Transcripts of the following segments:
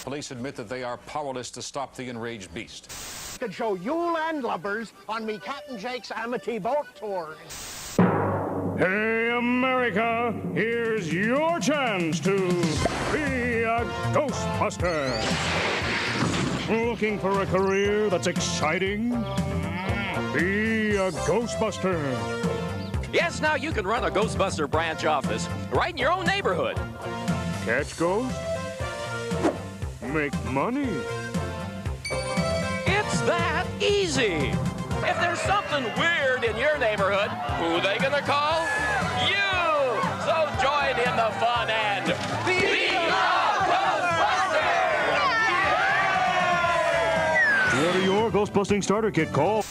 Police admit that they are powerless to stop the enraged beast. Could show you landlubbers on me Captain Jake's Amity boat tours. Hey, America, here's your chance to be a Ghostbuster. Looking for a career that's exciting? Be a Ghostbuster. Yes, now you can run a Ghostbuster branch office right in your own neighborhood. Catch ghosts? Make money? It's that easy. If there's something weird in your neighborhood, who they gonna call? You! So join in the fun and be a Ghostbuster! Order your Ghostbusting Starter Kit. Call.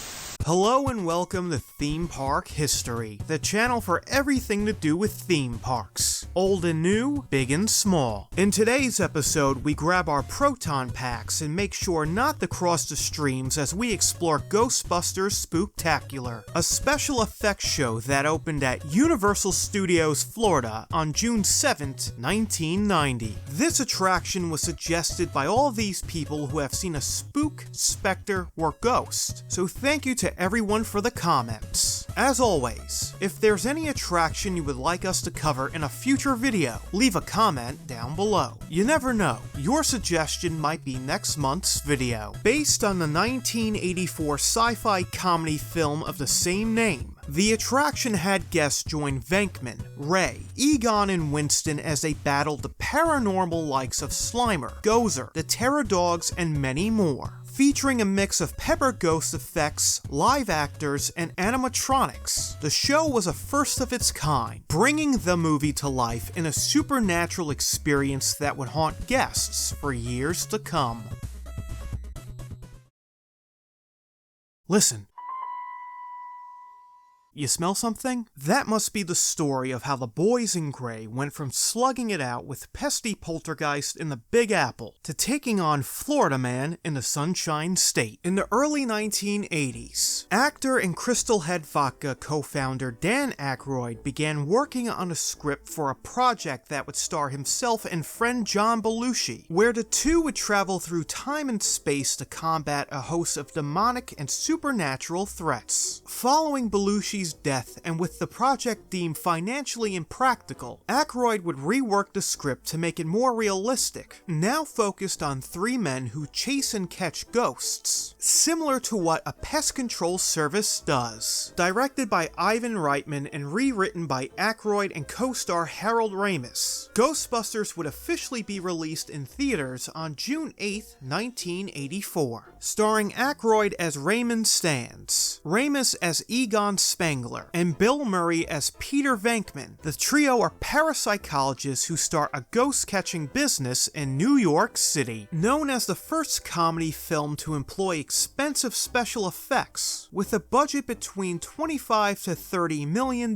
Hello and welcome to Theme Park History, the channel for everything to do with theme parks. Old and new, big and small. In today's episode, we grab our proton packs and make sure not to cross the streams as we explore Ghostbusters Spooktacular, a special effects show that opened at Universal Studios Florida on June 7th, 1990. This attraction was suggested by all these people who have seen a spook, specter, or ghost, so thank you to everyone for the comments. As always, if there's any attraction you would like us to cover in a future video, leave a comment down below. You never know, your suggestion might be next month's video. Based on the 1984 sci-fi comedy film of the same name, the attraction had guests join Venkman, Ray, Egon, and Winston as they battled the paranormal likes of Slimer, Gozer, the Terror Dogs, and many more. Featuring a mix of pepper ghost effects, live actors, and animatronics, the show was a first of its kind, bringing the movie to life in a supernatural experience that would haunt guests for years to come. Listen. You smell something? That must be the story of how the boys in gray went from slugging it out with pesky poltergeist in the Big Apple to taking on Florida Man in the Sunshine State. In the early 1980s, actor and Crystal Head Vodka co-founder Dan Aykroyd began working on a script for a project that would star himself and friend John Belushi, where the two would travel through time and space to combat a host of demonic and supernatural threats. Following Belushi's death, and with the project deemed financially impractical, Aykroyd would rework the script to make it more realistic, now focused on three men who chase and catch ghosts, similar to what a pest control service does. Directed by Ivan Reitman and rewritten by Aykroyd and co-star Harold Ramis, Ghostbusters would officially be released in theaters on June 8th, 1984, starring Aykroyd as Raymond Stans, Ramis as Egon Spangler, and Bill Murray as Peter Venkman. The trio are parapsychologists who start a ghost-catching business in New York City. Known as the first comedy film to employ expensive special effects, with a budget between $25 to $30 million,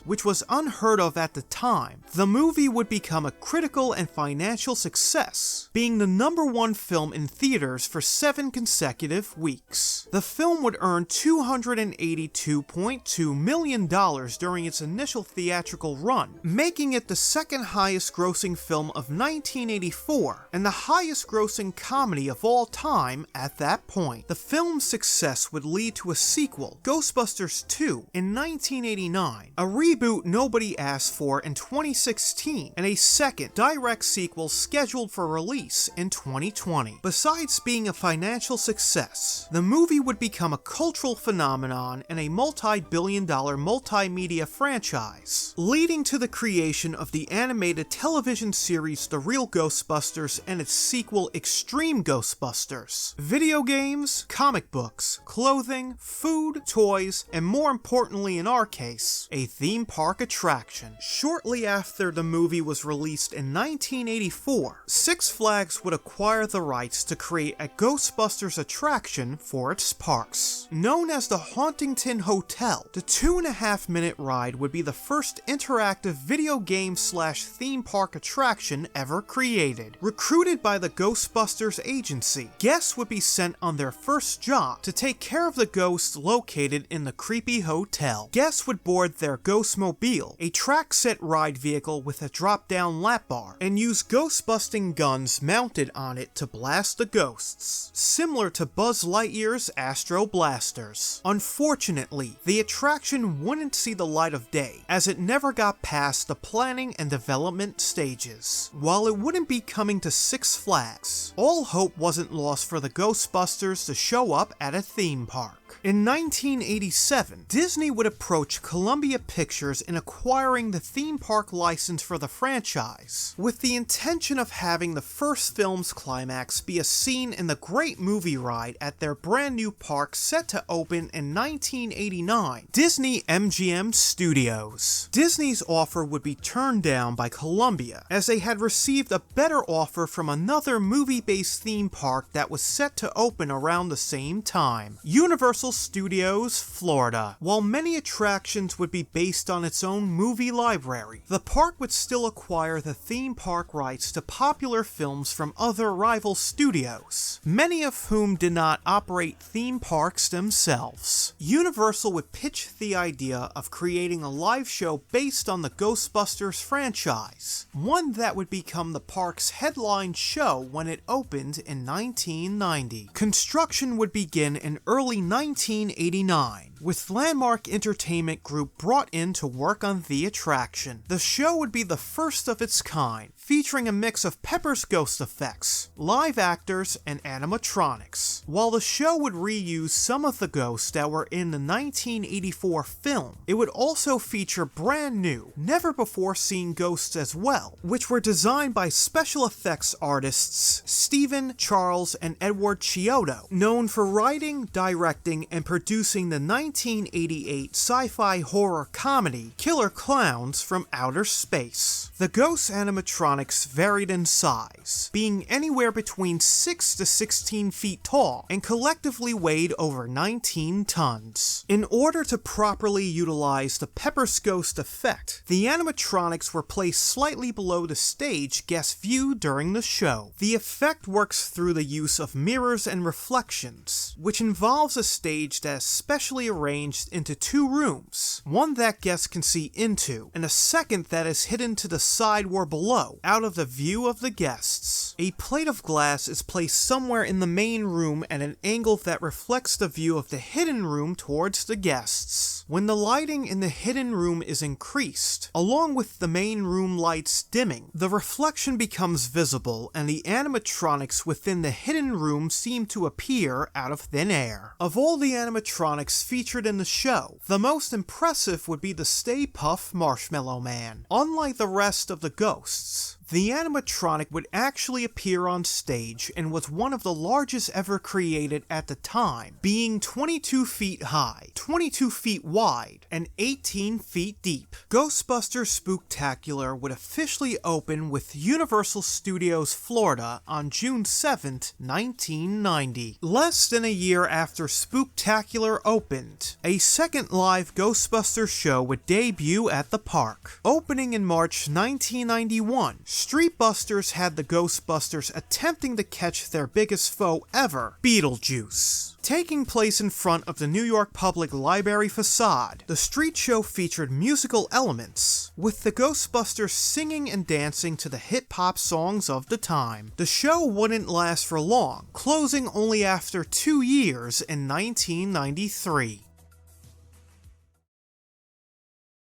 which was unheard of at the time, the movie would become a critical and financial success, being the #1 film in theaters for 7 consecutive weeks. The film would earn $282.2 million during its initial theatrical run, making it the second highest grossing film of 1984 and the highest grossing comedy of all time at that point. The film's success would lead to a sequel, Ghostbusters 2, in 1989, a reboot nobody asked for in 2016, and a second direct sequel scheduled for release in 2020. Besides being a financial success, the movie would become a cultural phenomenon and a multi-billion-dollar multimedia franchise, leading to the creation of the animated television series The Real Ghostbusters and its sequel Extreme Ghostbusters, video games, comic books, clothing, food, toys, and more importantly in our case, a theme park attraction. Shortly after the movie was released in 1984, Six Flags would acquire the rights to create a Ghostbusters attraction for its parks. Known as the Hauntington Hotel Hotel. The 2.5-minute ride would be the first interactive video game / theme park attraction ever created. Recruited by the Ghostbusters agency, guests would be sent on their first job to take care of the ghosts located in the creepy hotel. Guests would board their Ghostmobile, a track-set ride vehicle with a drop-down lap bar, and use ghost-busting guns mounted on it to blast the ghosts, similar to Buzz Lightyear's Astro Blasters. Unfortunately, the attraction wouldn't see the light of day, as it never got past the planning and development stages. While it wouldn't be coming to Six Flags, all hope wasn't lost for the Ghostbusters to show up at a theme park. In 1987, Disney would approach Columbia Pictures in acquiring the theme park license for the franchise, with the intention of having the first film's climax be a scene in the Great Movie Ride at their brand new park set to open in 1989, Disney MGM Studios. Disney's offer would be turned down by Columbia, as they had received a better offer from another movie-based theme park that was set to open around the same time, Universal Studios, Florida. While many attractions would be based on its own movie library, the park would still acquire the theme park rights to popular films from other rival studios, many of whom did not operate theme parks themselves. Universal would pitch the idea of creating a live show based on the Ghostbusters franchise, one that would become the park's headline show when it opened in 1990. Construction would begin in early 1989, with Landmark Entertainment Group brought in to work on the attraction. The show would be the first of its kind, featuring a mix of Pepper's ghost effects, live actors, and animatronics. While the show would reuse some of the ghosts that were in the 1984 film, it would also feature brand new, never-before-seen ghosts as well, which were designed by special effects artists Stephen, Charles, and Edward Chiodo, known for writing, directing, and producing the 1988 sci-fi horror comedy Killer Clowns from Outer Space. The ghost animatronics varied in size, being anywhere between 6 to 16 feet tall and collectively weighed over 19 tons. In order to properly utilize the Pepper's Ghost effect, the animatronics were placed slightly below the stage guests viewed during the show. The effect works through the use of mirrors and reflections, which involves a stage that is specially arranged into two rooms, one that guests can see into, and a second that is hidden to the side or below, out of the view of the guests. A plate of glass is placed somewhere in the main room at an angle that reflects the view of the hidden room towards the guests. When the lighting in the hidden room is increased, along with the main room lights dimming, the reflection becomes visible and the animatronics within the hidden room seem to appear out of thin air. Of all the animatronics featured in the show, the most impressive would be the Stay Puft Marshmallow Man. Unlike the rest of the ghosts, the animatronic would actually appear on stage and was one of the largest ever created at the time, being 22 feet high, 22 feet wide, and 18 feet deep. Ghostbusters Spooktacular would officially open with Universal Studios Florida on June 7th, 1990. Less than a year after Spooktacular opened, a second live Ghostbusters show would debut at the park. Opening in March 1991, Street Busters had the Ghostbusters attempting to catch their biggest foe ever, Beetlejuice. Taking place in front of the New York Public Library facade, the street show featured musical elements, with the Ghostbusters singing and dancing to the hip-hop songs of the time. The show wouldn't last for long, closing only after 2 years in 1993.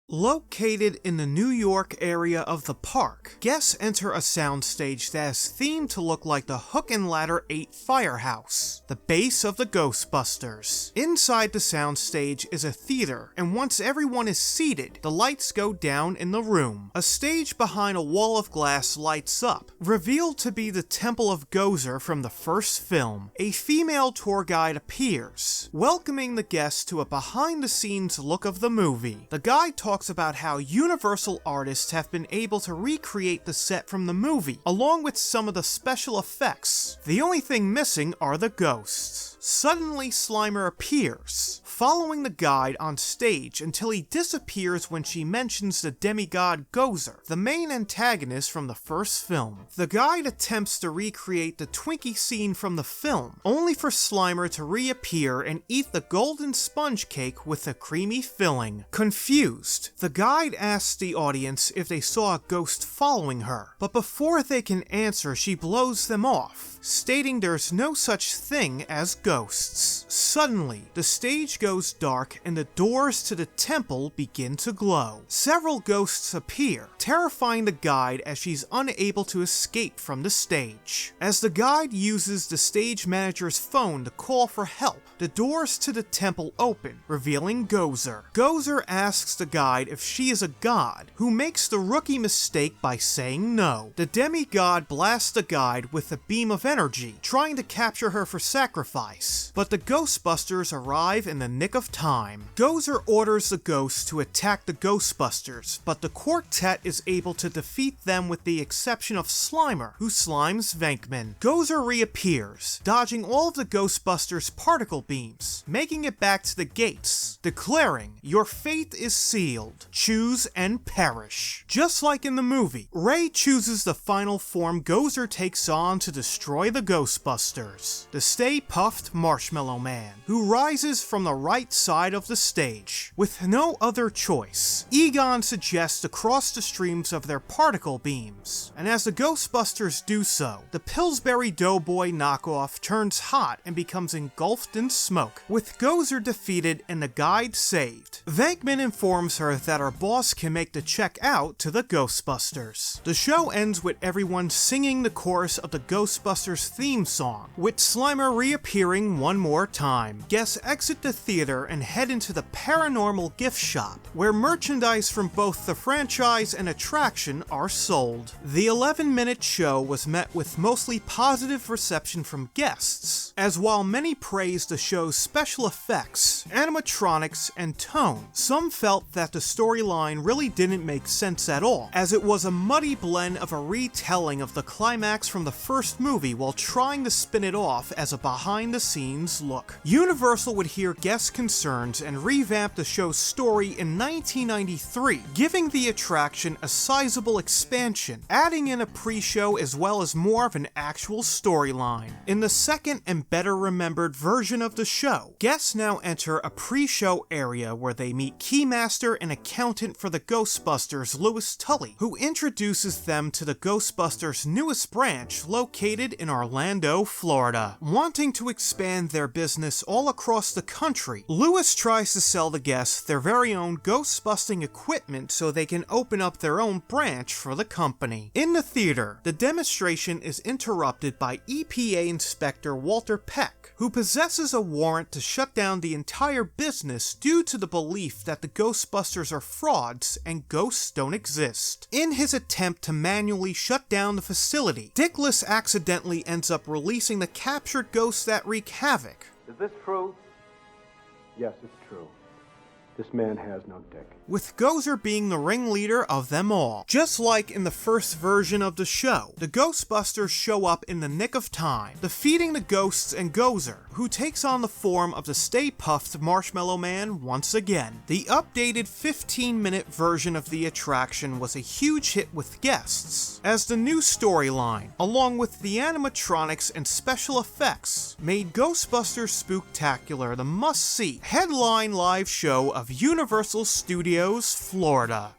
Located in the New York area of the park, guests enter a soundstage that is themed to look like the Hook and Ladder 8 firehouse, the base of the Ghostbusters. Inside the soundstage is a theater, and once everyone is seated, the lights go down in the room. A stage behind a wall of glass lights up, revealed to be the Temple of Gozer from the first film. A female tour guide appears, welcoming the guests to a behind-the-scenes look of the movie. The guide talks about how Universal artists have been able to recreate the set from the movie, along with some of the special effects. The only thing missing are the ghosts. Suddenly, Slimer appears, following the guide on stage until he disappears when she mentions the demigod Gozer, the main antagonist from the first film. The guide attempts to recreate the Twinkie scene from the film, only for Slimer to reappear and eat the golden sponge cake with a creamy filling. Confused, the guide asks the audience if they saw a ghost following her, but before they can answer, she blows them off, stating there's no such thing as ghosts. Suddenly, the stage goes dark and the doors to the temple begin to glow. Several ghosts appear, terrifying the guide as she's unable to escape from the stage. As the guide uses the stage manager's phone to call for help, the doors to the temple open, revealing Gozer. Gozer asks the guide if she is a god, who makes the rookie mistake by saying no. The demigod blasts the guide with a beam of energy, trying to capture her for sacrifice, but the Ghostbusters arrive in the nick of time. Gozer orders the ghosts to attack the Ghostbusters, but the quartet is able to defeat them with the exception of Slimer, who slimes Venkman. Gozer reappears, dodging all of the Ghostbusters' particle beams, making it back to the gates, declaring, "Your fate is sealed. Choose and perish." Just like in the movie, Ray chooses the final form Gozer takes on to destroy the Ghostbusters, the Stay Puft Marshmallow Man, who rises from the right side of the stage. With no other choice, Egon suggests to cross the streams of their particle beams, and as the Ghostbusters do so, the Pillsbury Doughboy knockoff turns hot and becomes engulfed in smoke, with Gozer defeated and the guide saved. Venkman informs her that our boss can make the check out to the Ghostbusters. The show ends with everyone singing the chorus of the Ghostbusters theme song, with Slimer reappearing one more time. Guests exit the theater and head into the paranormal gift shop, where merchandise from both the franchise and attraction are sold. The 11-minute show was met with mostly positive reception from guests, as while many praised the show's special effects, animatronics, and tone, some felt that the storyline really didn't make sense at all, as it was a muddy blend of a retelling of the climax from the first movie while trying to spin it off as a behind-the-scenes look. Universal would hear guest concerns and revamp the show's story in 1993, giving the attraction a sizable expansion, adding in a pre-show as well as more of an actual storyline. In the second and better remembered version of the show, guests now enter a pre-show area where they meet Keymaster and accountant for the Ghostbusters, Louis Tully, who introduces them to the Ghostbusters' newest branch located in Orlando, Florida. Wanting to expand their business all across the country, Louis tries to sell the guests their very own ghost-busting equipment so they can open up their own branch for the company. In the theater, the demonstration is interrupted by EPA Inspector Walter Peck, who possesses a warrant to shut down the entire business due to the belief that the Ghostbusters are frauds and ghosts don't exist. In his attempt to manually shut down the facility, Dickless accidentally ends up releasing the captured ghosts that wreak havoc. Is this true? Yes, it's true. This man has no dick. With Gozer being the ringleader of them all. Just like in the first version of the show, the Ghostbusters show up in the nick of time, defeating the ghosts and Gozer, who takes on the form of the Stay Puft Marshmallow Man once again. The updated 15-minute version of the attraction was a huge hit with guests, as the new storyline, along with the animatronics and special effects, made Ghostbusters Spooktacular the must-see headline live show of Universal Studios, Florida.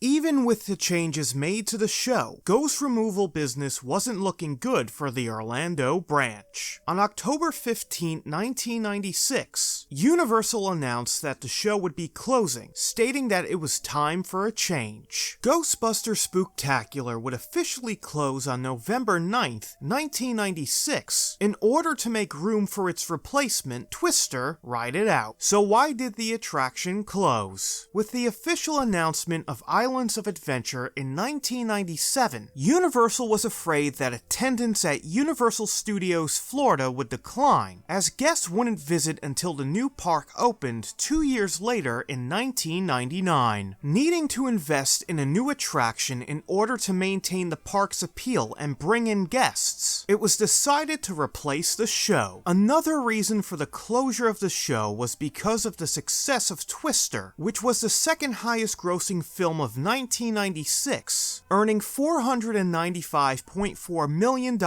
Even with the changes made to the show, ghost removal business wasn't looking good for the Orlando branch. On October 15, 1996, Universal announced that the show would be closing, stating that it was time for a change. Ghostbusters Spooktacular would officially close on November 9th, 1996, in order to make room for its replacement, Twister, Ride It Out. So why did the attraction close? With the official announcement of Island Islands of Adventure in 1997, Universal was afraid that attendance at Universal Studios Florida would decline, as guests wouldn't visit until the new park opened 2 years later in 1999. Needing to invest in a new attraction in order to maintain the park's appeal and bring in guests, it was decided to replace the show. Another reason for the closure of the show was because of the success of Twister, which was the second highest grossing film of 1996, earning $495.4 million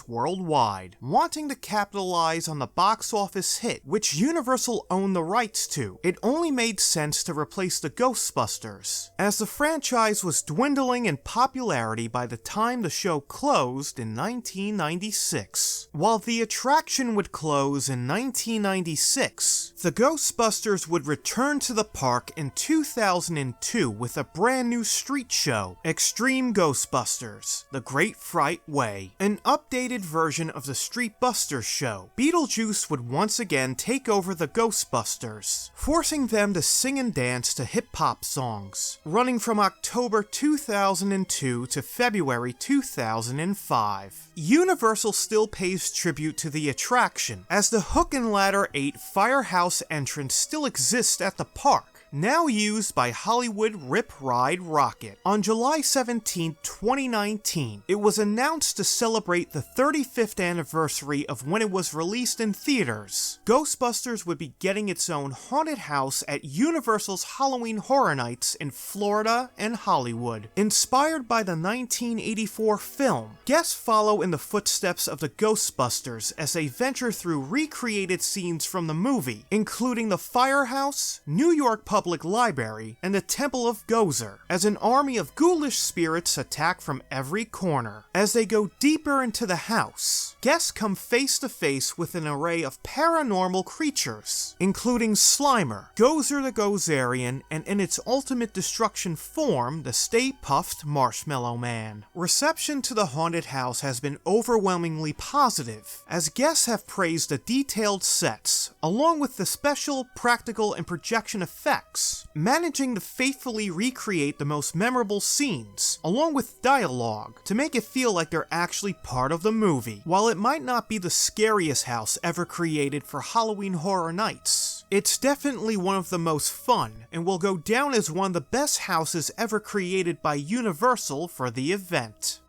worldwide. Wanting to capitalize on the box office hit, which Universal owned the rights to, it only made sense to replace the Ghostbusters, as the franchise was dwindling in popularity by the time the show closed in 1996. While the attraction would close in 1996, the Ghostbusters would return to the park in 2002 with a brand new street show, Extreme Ghostbusters: The Great Fright Way. An updated version of the Street Busters show, Beetlejuice would once again take over the Ghostbusters, forcing them to sing and dance to hip-hop songs, running from October 2002 to February 2005. Universal still pays tribute to the attraction, as the Hook and Ladder 8 Firehouse entrance still exists at the park, now used by Hollywood Rip Ride Rocket. On July 17, 2019, it was announced to celebrate the 35th anniversary of when it was released in theaters. Ghostbusters would be getting its own haunted house at Universal's Halloween Horror Nights in Florida and Hollywood. Inspired by the 1984 film, guests follow in the footsteps of the Ghostbusters as they venture through recreated scenes from the movie, including the firehouse, New York Public Library, and the Temple of Gozer, as an army of ghoulish spirits attack from every corner. As they go deeper into the house, guests come face to face with an array of paranormal creatures, including Slimer, Gozer the Gozerian, and in its ultimate destruction form, the Stay Puft Marshmallow Man. Reception to the haunted house has been overwhelmingly positive, as guests have praised the detailed sets, along with the special, practical, and projection effects, managing to faithfully recreate the most memorable scenes, along with dialogue, to make it feel like they're actually part of the movie. While it might not be the scariest house ever created for Halloween Horror Nights, it's definitely one of the most fun, and will go down as one of the best houses ever created by Universal for the event.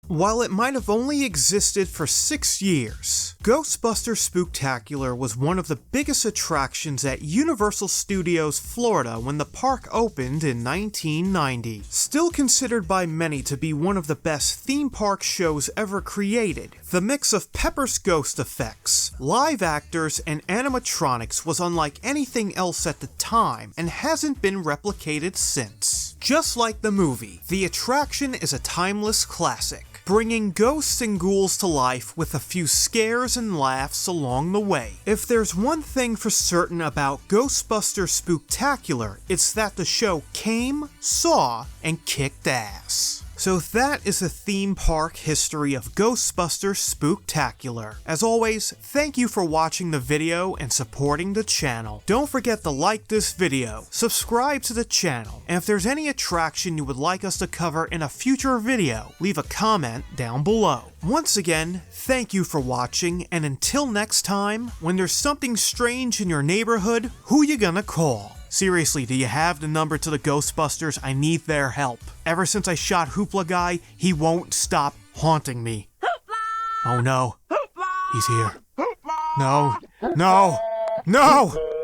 While it might have only existed for 6 years, Ghostbusters Spooktacular was one of the biggest attractions at Universal Studios Florida when the park opened in 1990. Still considered by many to be one of the best theme park shows ever created, the mix of Pepper's ghost effects, live actors, and animatronics was unlike anything else at the time and hasn't been replicated since. Just like the movie, the attraction is a timeless classic, bringing ghosts and ghouls to life with a few scares and laughs along the way. If there's one thing for certain about Ghostbusters Spooktacular, it's that the show came, saw, and kicked ass. So that is the theme park history of Ghostbusters Spooktacular. As always, thank you for watching the video and supporting the channel. Don't forget to like this video, subscribe to the channel, and if there's any attraction you would like us to cover in a future video, leave a comment down below. Once again, thank you for watching, and until next time, when there's something strange in your neighborhood, who you gonna call? Seriously, do you have the number to the Ghostbusters? I need their help. Ever since I shot Hoopla Guy, he won't stop haunting me. Oh no. He's here. No. No. No!